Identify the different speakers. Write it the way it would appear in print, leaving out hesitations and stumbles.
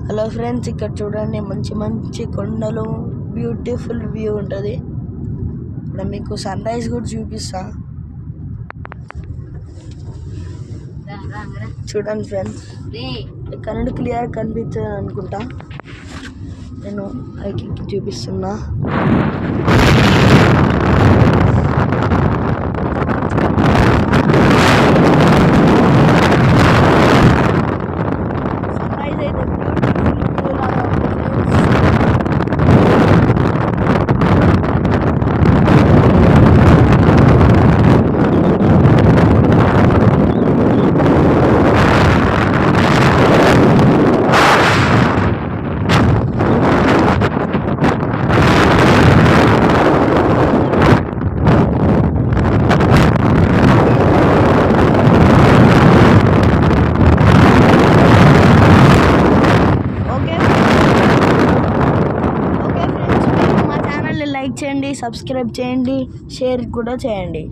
Speaker 1: Hello friends, ఇక్కడ చూడండి మంచి మంచి కొండలు, బ్యూటిఫుల్ వ్యూ ఉంటుంది. ఇక్కడ మీకు సన్ రైజ్ కూడా చూపిస్తా. చూడండి ఫ్రెండ్స్, ఇక్కడ నుండి క్లియర్ కనిపించదు అనుకుంటా. నేను పైకి చూపిస్తున్నా. లైక్ చేయండి, సబ్స్క్రైబ్ చేయండి, షేర్ కూడా చేయండి.